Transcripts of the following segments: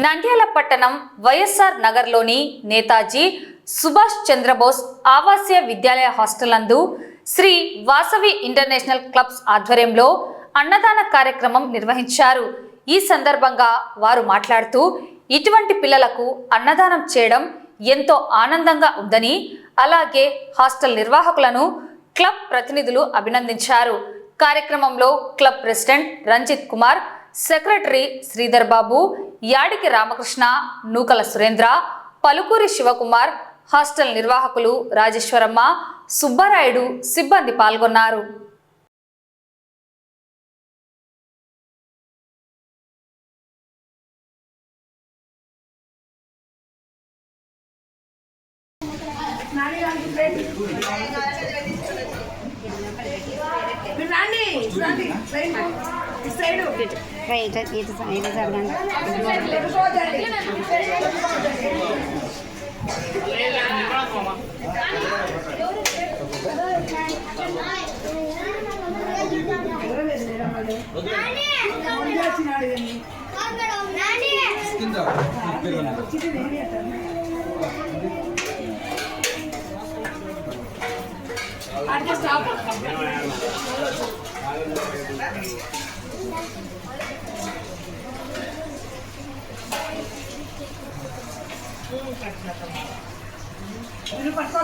నంద్యాల పట్టణం వైఎస్ఆర్ నగర్లోని నేతాజీ సుభాష్ చంద్రబోస్ ఆవాస్య విద్యాలయ హాస్టల్ నందు శ్రీ వాసవి ఇంటర్నేషనల్ క్లబ్స్ ఆధ్వర్యంలో అన్నదాన కార్యక్రమం నిర్వహించారు. ఈ సందర్భంగా వారు మాట్లాడుతూ ఇటువంటి పిల్లలకు అన్నదానం చేయడం ఎంతో ఆనందంగా ఉందని, అలాగే హాస్టల్ నిర్వాహకులను క్లబ్ ప్రతినిధులు అభినందించారు. కార్యక్రమంలో club president Ranjit Kumar, secretary Sridhar Babu, Yadiki Ramakrishna, Nukala Surendra, Palukuri Sivakumar, hostel నిర్వాహకులు రాజేశ్వరమ్మ, సుబ్బరాయుడు సిబ్బంది పాల్గొన్నారు.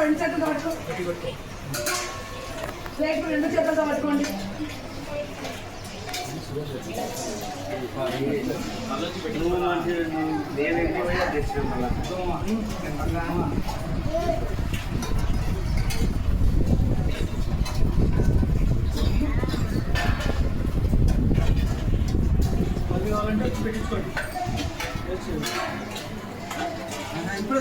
రెండు చేతులతో పట్టుకో, రెండు చేతులతో పట్టుకోండి. పెట్టించుకోండి. ఇప్పుడు